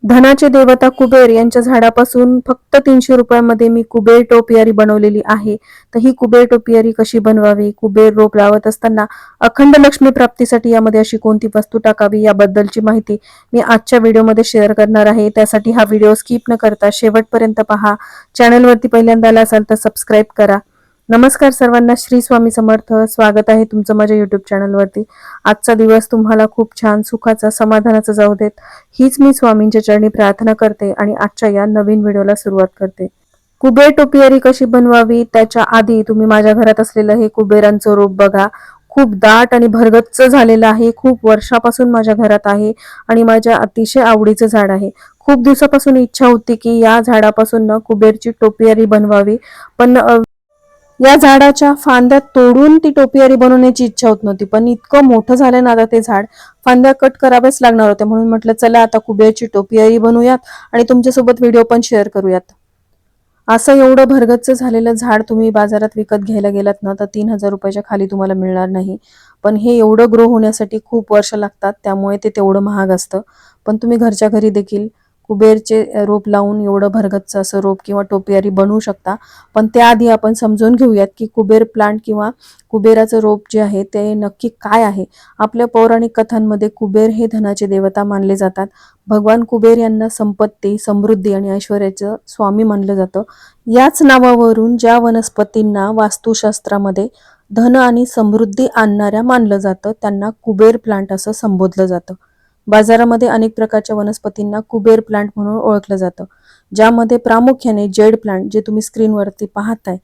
धनाचे देवता कुबेर यांच्या झाडापासून फक्त 300 रुपयामध्ये मी कुबेर टोपियारी बनवलेली आहे. तर ही कुबेर टोपियारी कशी बनवावी, कुबेर रोप लावत असताना अखंड लक्ष्मी प्राप्तीसाठी यामध्ये अशी कोणती वस्तू टाकावी याबद्दलची माहिती मी आजच्या व्हिडिओमध्ये शेअर करणार आहे. त्यासाठी हा व्हिडिओ स्किप न करता शेवटपर्यंत पहा. चॅनलवरती पहिल्यांदा आला असाल तर सबस्क्राईब करा. नमस्कार सर्वांना, श्री स्वामी समर्थ. स्वागत आहे तुमचं माझ्या युट्यूब चॅनलवरती. आजचा दिवस तुम्हाला खूप छान, सुखाचा, समाधानाचा जाऊ देत, हीच मी स्वामींच्या चरणी प्रार्थना करते आणि आजच्या या नवीन व्हिडिओला सुरुवात करते. कुबेर टोपियारी कशी बनवावी त्याच्या आधी तुम्ही माझ्या घरात असलेलं हे कुबेरांचं रोप बघा. खूप दाट आणि भरगच्च झालेलं आहे. खूप वर्षापासून माझ्या घरात आहे आणि माझ्या अतिशय आवडीचं झाड आहे. खूप दिवसापासून इच्छा होती की या झाडापासून कुबेरची टोपियारी बनवावी, पण या झाडाच्या फांद्या तोडून ती टोपियारी बनवण्याची इच्छा होत नव्हती. पण इतकं मोठं झालं ना आता ते झाड, फांद्या कट कराव्याच लागणार होत्या. म्हणून म्हटलं चला आता कुबेरची टोपियारी बनवूयात आणि तुमच्यासोबत व्हिडिओ पण शेअर करूयात. असं एवढं भरगच्च झालेलं झाड तुम्ही बाजारात विकत घ्यायला गेलात ना तर 3000 रुपयाच्या खाली तुम्हाला मिळणार नाही. पण हे एवढं ग्रो होण्यासाठी खूप वर्ष लागतात, त्यामुळे ते तेवढं महाग असतं. पण तुम्ही घरच्या घरी देखील कुबेरचे रोप लावून एवढं भरगच्च असं रोप किंवा टोपियारी बनवू शकता. पण त्याआधी आपण समजून घेऊयात की कुबेर प्लांट किंवा कुबेराचं रोप जे आहे ते नक्की काय आहे. आपल्या पौराणिक कथांमध्ये कुबेर हे धनाचे देवता मानले जातात. भगवान कुबेर यांना संपत्ती, समृद्धी आणि ऐश्वर्याचं स्वामी मानलं जातं. याच नावावरून ज्या वनस्पतींना वास्तुशास्त्रामध्ये धन आणि समृद्धी आणणाऱ्या मानलं जातं त्यांना कुबेर प्लांट असं संबोधलं जातं. बाजारामध्ये अनेक प्रकारच्या वनस्पतींना कुबेर प्लांट म्हणून ओळखलं जातं, ज्यामध्ये प्रामुख्याने जेड प्लांट जे तुम्ही स्क्रीनवरती पाहताय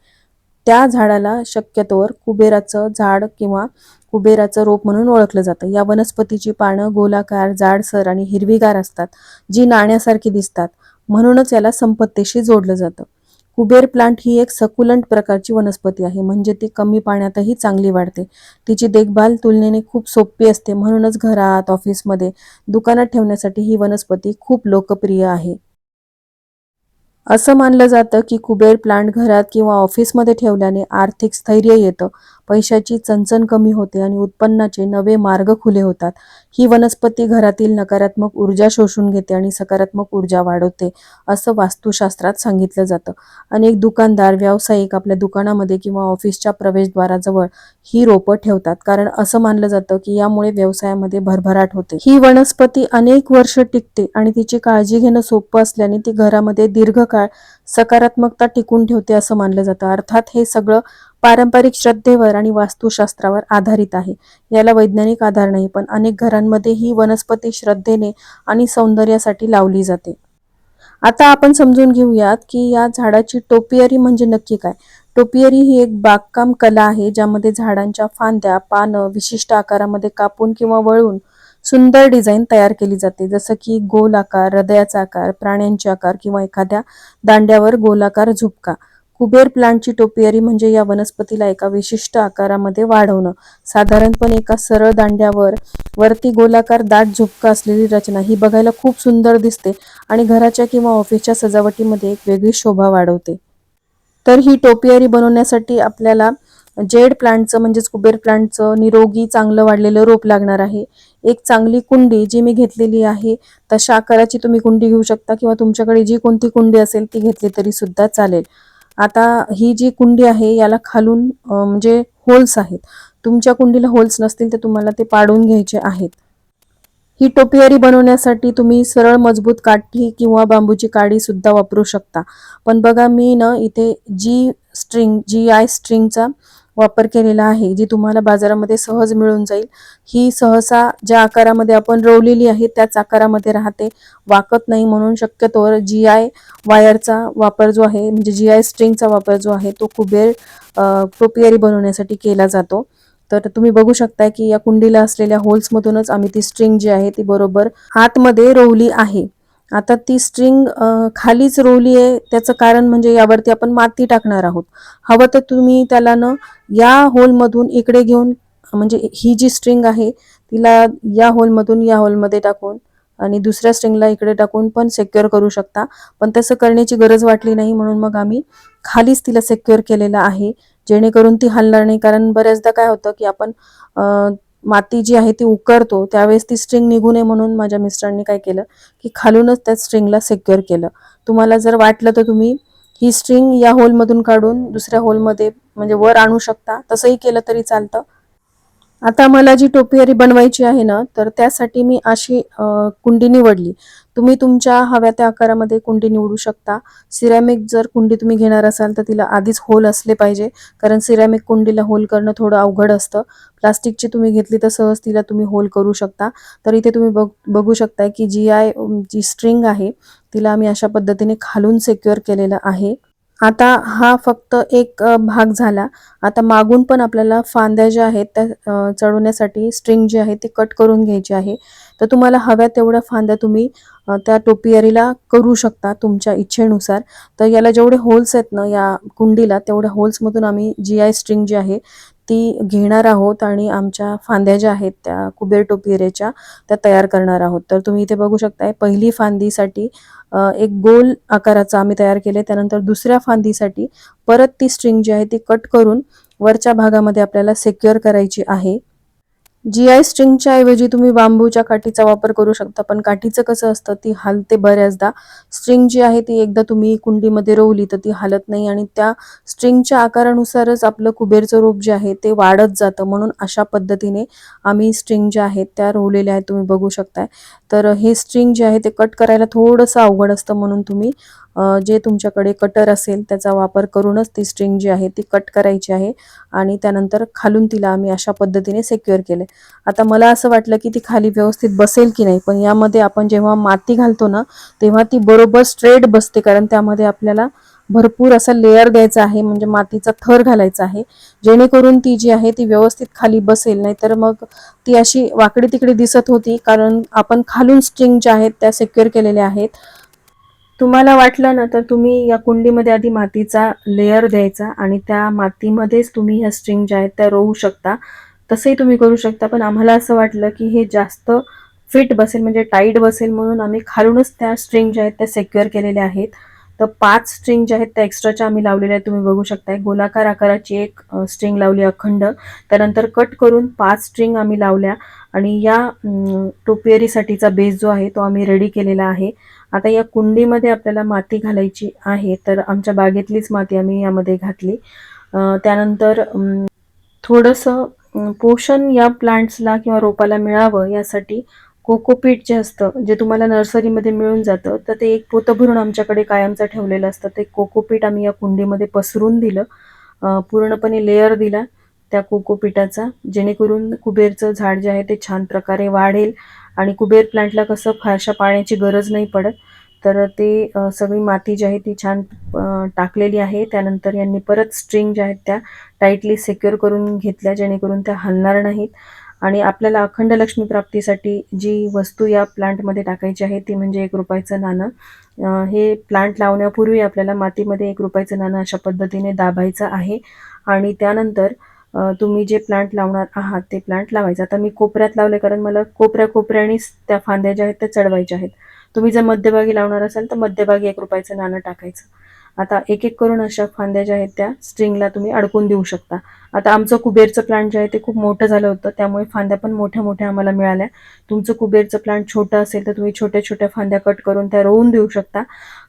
त्या झाडाला शक्यतोवर कुबेराचं झाड किंवा कुबेराचं रोप म्हणून ओळखलं जातं. या वनस्पतीची पानं गोलाकार, जाडसर आणि हिरवीगार असतात, जी नाण्यासारखी दिसतात. म्हणूनच याला संपत्तीशी जोडलं जातं. कुबेर प्लांट ही एक सकुलंट प्रकारची वनस्पती आहे, म्हणजे ती कमी पाण्यातही चांगली वाढते. तिची देखभाल तुलनेने खूप सोपी असते. म्हणूनच घरात, ऑफिसमध्ये, दुकानात ठेवण्यासाठी ही वनस्पती खूप लोकप्रिय आहे. असं मानलं जातं की कुबेर प्लांट घरात किंवा ऑफिसमध्ये ठेवल्याने आर्थिक स्थैर्य येतं, पैशाची चणचण कमी होते आणि उत्पन्नाचे नवे मार्ग खुले होतात. ही वनस्पती घरातील नकारात्मक ऊर्जा शोषून घेते आणि सकारात्मक ऊर्जा वाढवते, असं वास्तुशास्त्रात सांगितलं जातं. अनेक दुकानदार, व्यावसायिक आपल्या दुकानामध्ये किंवा ऑफिसच्या प्रवेशद्वाराजवळ ही रोपं ठेवतात, कारण असं मानलं जातं की यामुळे व्यवसायामध्ये भरभराट होते. ही वनस्पती अनेक वर्ष टिकते आणि तिची काळजी घेणं सोपं असल्याने ती घरामध्ये दीर्घकाळ सकारात्मकता टिकून ठेवते असं मानलं जातं. अर्थात हे सगळं पारंपरिक श्रद्धेवर आणि वास्तुशास्त्रावर आधारित आहे. याला वैज्ञानिक आधार नाही, पण अनेक घरांमध्ये ही वनस्पती श्रद्धेने आणि सौंदर्यासाठी लावली जाते. आता आपण समजून घेऊयात की या झाडाची टोपियारी म्हणजे नक्की काय. टोपियारी ही एक बागकाम कला आहे, ज्यामध्ये झाडांच्या फांद्या, पानं विशिष्ट आकारामध्ये कापून किंवा वळून सुंदर डिझाईन तयार केली जाते. जसं की गोल आकार, हृदयाचा आकार, प्राण्यांचे आकार किंवा एखाद्या दांड्यावर गोलाकार झुपका. कुबेर प्लांटची टोपियारी म्हणजे या वनस्पतीला एका विशिष्ट आकारामध्ये वाढवणं. साधारणपणे एका सरळ दांड्यावर वरती गोलाकार दाट झुपका असलेली रचना ही बघायला खूप सुंदर दिसते आणि घराच्या किंवा ऑफिसच्या सजावटीमध्ये एक वेगळी शोभा वाढवते. तर ही टोपियारी बनवण्यासाठी आपल्याला जेड प्लांटचं म्हणजेच कुबेर प्लांटचं निरोगी चांगलं वाढलेलं रोप लागणार आहे. एक चांगली कुंडी जी मी घेतलेली आहे तशा आकाराची तुम्ही कुंडी घेऊ शकता किंवा तुमच्याकडे जी कोणती कुंडी असेल ती घेतली तरी सुद्धा चालेल. आता ही जी कुंडी आहे याला खालून म्हणजे होल्स आहेत. तुमच्या कुंडीला होल्स नसतील तर तुम्हाला ते पाडून घ्यायचे आहेत. ही टोपियारी बनवण्यासाठी तुम्ही सरळ मजबूत काठी किंवा बांबूची काडी सुद्धा वापरू शकता. पण बघा मी इथे जी आय स्ट्रिंगचा वापर केलेला आहे, जी तुम्हाला बाजारामध्ये सहज मिळून जाईल. ही सहसा ज्या आकारामध्ये आपण रोवलेली आहे त्याच आकारामध्ये राहते, वाकत नाही. म्हणून शक्यतोवर जी आय वायरचा वापर जो आहे, म्हणजे जी आय स्ट्रिंगचा वापर जो आहे तो कुबेर टोपियारी बनवण्यासाठी केला जातो. तर तुम्ही बघू शकता की या कुंडीला असलेल्या होल्समधूनच आम्ही ती स्ट्रिंग जी आहे ती बरोबर आतमध्ये रोवली आहे. आता ती स्ट्रिंग खालीच रोवली आहे, त्याचं कारण म्हणजे यावरती आपण माती टाकणार आहोत. हवं तर तुम्ही त्याला या होलमधून इकडे घेऊन, म्हणजे ही जी स्ट्रिंग आहे तिला या होलमधून या होलमध्ये टाकून आणि दुसऱ्या स्ट्रिंगला इकडे टाकून पण सिक्युअर करू शकता. पण तसं करण्याची गरज वाटली नाही, म्हणून मग आम्ही खालीच तिला सिक्युअर केलेलं आहे, जेणेकरून ती हलणार नाही. कारण बऱ्याचदा काय होतं की आपण माती जी आहे ती उकरतो त्यावेळेस ती स्ट्रिंग निघू नये म्हणून माझ्या मिस्टरांनी काय केलं की खालूनच त्या स्ट्रिंगला सिक्युअर केलं. तुम्हाला जर वाटलं तर तुम्ही ही स्ट्रिंग या होलमधून काढून दुसऱ्या होलमध्ये म्हणजे वर आणू शकता, तसंही केलं तरी चालतं. आता मला जी टोपियारी बनवायची आहे ना, तर त्यासाठी मी अशी कुंडी निवडली. तुम्ही तुमच्या हव्या त्या आकारामध्ये कुंडी निवडू शकता. सिरॅमिक जर कुंडी तुम्ही घेणार असाल तर तिला आधीच होल असले पाहिजे, कारण सिरॅमिक कुंडीला होल करणं थोडं अवघड असतं. प्लास्टिकची तुम्ही घेतली तर सहज तिला तुम्ही होल करू शकता. तर इथे तुम्ही बघू शकता की जी स्ट्रिंग आहे तिला आम्ही अशा पद्धतीने खालून सिक्युअर केलेलं आहे. आता हा फक्त एक भाग झाला. आता मागून पण आपल्याला फांद्या ज्या आहेत त्या चढवण्यासाठी स्ट्रिंग जी आहे ती कट करून घ्यायची आहे. तर तुम्हाला हव्या तेवढ्या फांद्या तुम्ही त्या टोपियारीला करू शकता तुमच्या इच्छेनुसार. तर याला जेवढे होल्स आहेत ना या कुंडीला, तेवढ्या होल्समधून आम्ही GI स्ट्रिंग जी आहे ती घेणार आहोत आणि आमच्या फांद्या ज्या आहेत त्या कुबेर टोपियारीच्या त्या तयार करणार आहोत. तर तुम्ही इथे बघू शकताय पहिली फांदीसाठी एक गोल आकाराचा आम्ही तयार केले. त्यानंतर दुसऱ्या फांदीसाठी परत ती स्ट्रिंग जी आहे ती कट करून वरच्या भागामध्ये आपल्याला सिक्युअर करायची आहे. GI स्ट्रिंगच्या ऐवजी तुम्ही बांबूच्या काठीचा वापर करू शकता, पण काठीचं कसं असतं ती हलते बऱ्याचदा. स्ट्रिंग जी आहे ती एकदा तुम्ही कुंडीमध्ये रोवली तर ती हलत नाही आणि त्या स्ट्रिंगच्या आकारानुसारच आपलं कुबेरचं रूप जे आहे ते वाढत जातं. म्हणून अशा पद्धतीने आम्ही स्ट्रिंग ज्या आहेत त्या रोवलेल्या आहेत, तुम्ही बघू शकताय. तर हे स्ट्रिंग जे आहे ते कट करायला थोडंसं अवघड असतं, म्हणून तुम्ही जे तुमच्याकडे कटर असेल त्याचा वापर करूनच ती स्ट्रिंग जी आहे ती कट करायची आहे आणि त्यानंतर खालून तिला आम्ही अशा पद्धतीने सिक्युअर केले. आता मला असं वाटलं की ती खाली व्यवस्थित बसेल की नाही, पण यामध्ये आपण जेव्हा माती घालतो ना तेव्हा ती बरोबर स्ट्रेट बसते, कारण त्यामध्ये आपल्याला भरपूर असा लेअर द्यायचा आहे, म्हणजे मातीचा थर घालायचा आहे, जेणेकरून ती जी आहे ती व्यवस्थित खाली बसेल. नाही तर मग ती अशी वाकडी तिकडे दिसत होती, कारण आपण खालून स्ट्रिंग ज्या आहेत त्या सिक्युअर केलेल्या आहेत. तुम्हाला वाटलं ना तर तुम्ही या कुंडीमध्ये आधी मातीचा लेयर द्यायचा आणि त्या मातीमध्येच तुम्ही ह्या स्ट्रिंग ज्या आहेत त्या रोवू शकता. तसंही तुम्ही करू शकता, पण आम्हाला असं वाटलं की हे जास्त फिट बसेल म्हणजे टाईट बसेल, म्हणून आम्ही खालूनच त्या स्ट्रिंग ज्या आहेत त्या सिक्युअर केलेल्या आहेत. तर 5 स्ट्रिंग ज्या आहेत त्या एक्स्ट्राच्या आम्ही लावलेल्या आहेत, तुम्ही बघू शकताय. गोलाकार आकाराची एक स्ट्रिंग लावली अखंड, त्यानंतर कट करून 5 स्ट्रिंग आम्ही लावल्या आणि या टोपियरीसाठीचा बेस जो आहे तो आम्ही रेडी केलेला आहे. आता या कुंडीमध्ये आपल्याला माती घालायची आहे, तर आमच्या बागेतलीच माती आम्ही यामध्ये घातली. त्यानंतर थोडंसं पोषण या प्लांट्सला किंवा रोपाला मिळावं यासाठी कोकोपीट जे असतं, जे तुम्हाला नर्सरीमध्ये मिळून जातं, तर ते एक पोतं भरून आमच्याकडे कायमचं ठेवलेलं असतं. ते कोकोपीट आम्ही या कुंडीमध्ये पसरून दिलं, पूर्णपणे लेयर दिला त्या कोकोपीटाचा, जेणेकरून कुबेरचं झाड जे आहे ते छान प्रकारे वाढेल आणि कुबेर प्लांटला कसं फारशा पाण्याची गरज नाही पडत. तर ते सगळी माती जी आहे ती छान टाकलेली आहे. त्यानंतर यांनी परत स्ट्रिंग ज्या आहेत त्या टाईटली सिक्युअर करून घेतल्या, जेणेकरून त्या हलणार नाहीत. आणि आपल्याला अखंड लक्ष्मी प्राप्तीसाठी जी वस्तू या प्लांटमध्ये टाकायची आहे ती म्हणजे ₹1 नाणं. हे प्लांट लावण्यापूर्वी आपल्याला मातीमध्ये ₹1 नाणं अशा पद्धतीने दाबायचं आहे आणि त्यानंतर तुम्ही जे प्लांट लावणार आहात ते प्लांट लावायचं. आता मी कोपऱ्यात लावले, कारण मला कोपऱ्याकोपऱ्यानेच त्या फांद्या ज्या आहेत त्या चढवायच्या आहेत. तुम्ही जर मध्यभागी लावणार असाल तर मध्यभागी ₹1 नाणं टाकायचं. आता एक एक करून अशा फांद्या ज्या आहेत त्या स्ट्रिंगला तुम्ही अडकून देऊ शकता. आता आमचं कुबेरचं प्लांट जे आहे ते खूप मोठं झालं होतं, त्यामुळे फांद्या पण मोठ्या मोठ्या आम्हाला मिळाल्या. तुमचं कुबेरचं प्लांट छोटं असेल तर तुम्ही छोट्या छोट्या फांद्या कट करून त्या रोवून देऊ शकता,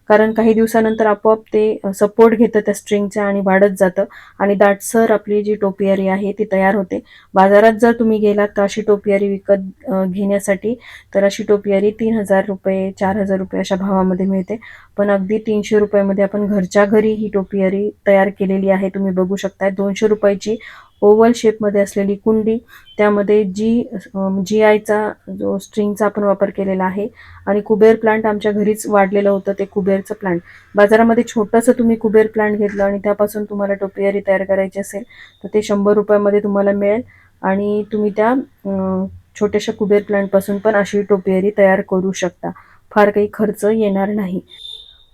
कारण काही दिवसानंतर आपोआप ते सपोर्ट घेतं त्या स्ट्रिंगचा आणि वाढत जातं आणि दाटसर आपली जी टोपियारी आहे ती तयार होते. बाजारात जर तुम्ही गेलात तर अशी टोपियारी विकत घेण्यासाठी, तर अशी टोपियारी ₹3000 ₹4000 अशा भावामध्ये मिळते. पण अगदी ₹300 मध्ये आपण घरच्या घरी ही टोपियारी तयार केलेली आहे. तुम्ही बघू शकताय ₹200ची ओव्हल शेपमध्ये असलेली कुंडी, त्यामध्ये GIचा जो स्ट्रिंगचा आपण वापर केलेला आहे आणि कुबेर प्लांट आमच्या घरीच वाढलेलं होतं ते कुबेरचं प्लांट. बाजारामध्ये छोटंसं तुम्ही कुबेर प्लांट घेतलं आणि त्यापासून तुम्हाला टोपियारी तयार करायची असेल तर ते ₹100 मध्ये तुम्हाला मिळेल आणि तुम्ही त्या छोट्याशा कुबेर प्लांटपासून पण अशी टोपियारी तयार करू शकता. फार काही खर्च येणार नाही.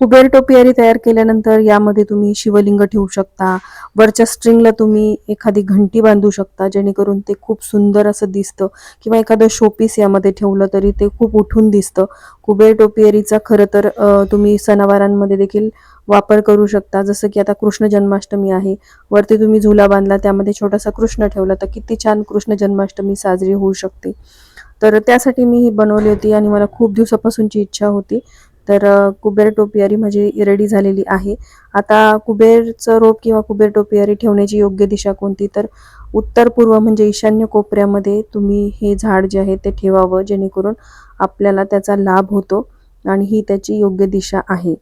कुबेर टोपियारी तयार केल्यानंतर यामध्ये तुम्ही शिवलिंग ठेवू शकता. वरच्या स्ट्रिंगला तुम्ही एखादी घंटी बांधू शकता, जेणेकरून ते खूप सुंदर असं दिसतं, किंवा एखादं शोपीस यामध्ये ठेवलं तरी ते खूप उठून दिसतं. कुबेर टोपियारीचा खरं तर तुम्ही सणावारांमध्ये देखील वापर करू शकता. जसं की आता कृष्ण जन्माष्टमी आहे, वरती तुम्ही झुला बांधला, त्यामध्ये छोटासा कृष्ण ठेवला, तर किती छान कृष्ण जन्माष्टमी साजरी होऊ शकते. तर त्यासाठी मी ही बनवली होती आणि मला खूप दिवसापासूनची इच्छा होती. तर कुबेर टोपियारी माझी रेडी झालेली आहे. आता कुबेरचं रोप किंवा कुबेर टोपियारी ठेवण्याची योग्य दिशा कोणती, तर उत्तर पूर्व म्हणजे ईशान्य कोपऱ्यामध्ये तुम्ही हे झाड जे आहे ते ठेवावं, जेणेकरून आपल्याला त्याचा लाभ होतो आणि ही त्याची योग्य दिशा आहे.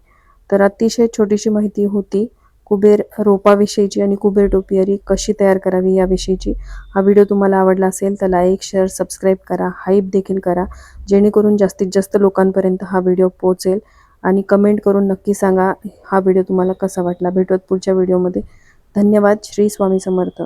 तर अतिशय छोटीशी माहिती होती कुबेर रोपाविषयीची आणि कुबेर टोपियारी कशी तयार करावी याविषयीची. हा व्हिडिओ तुम्हाला आवडला असेल तर लाईक, शेअर, सबस्क्राईब करा, हाईप देखील करा, जेणेकरून जास्तीत जास्त लोकांपर्यंत हा व्हिडिओ पोहोचेल. आणि कमेंट करून नक्की सांगा हा व्हिडिओ तुम्हाला कसा वाटला. भेटूयात पुढच्या व्हिडिओमध्ये. धन्यवाद. श्री स्वामी समर्थ.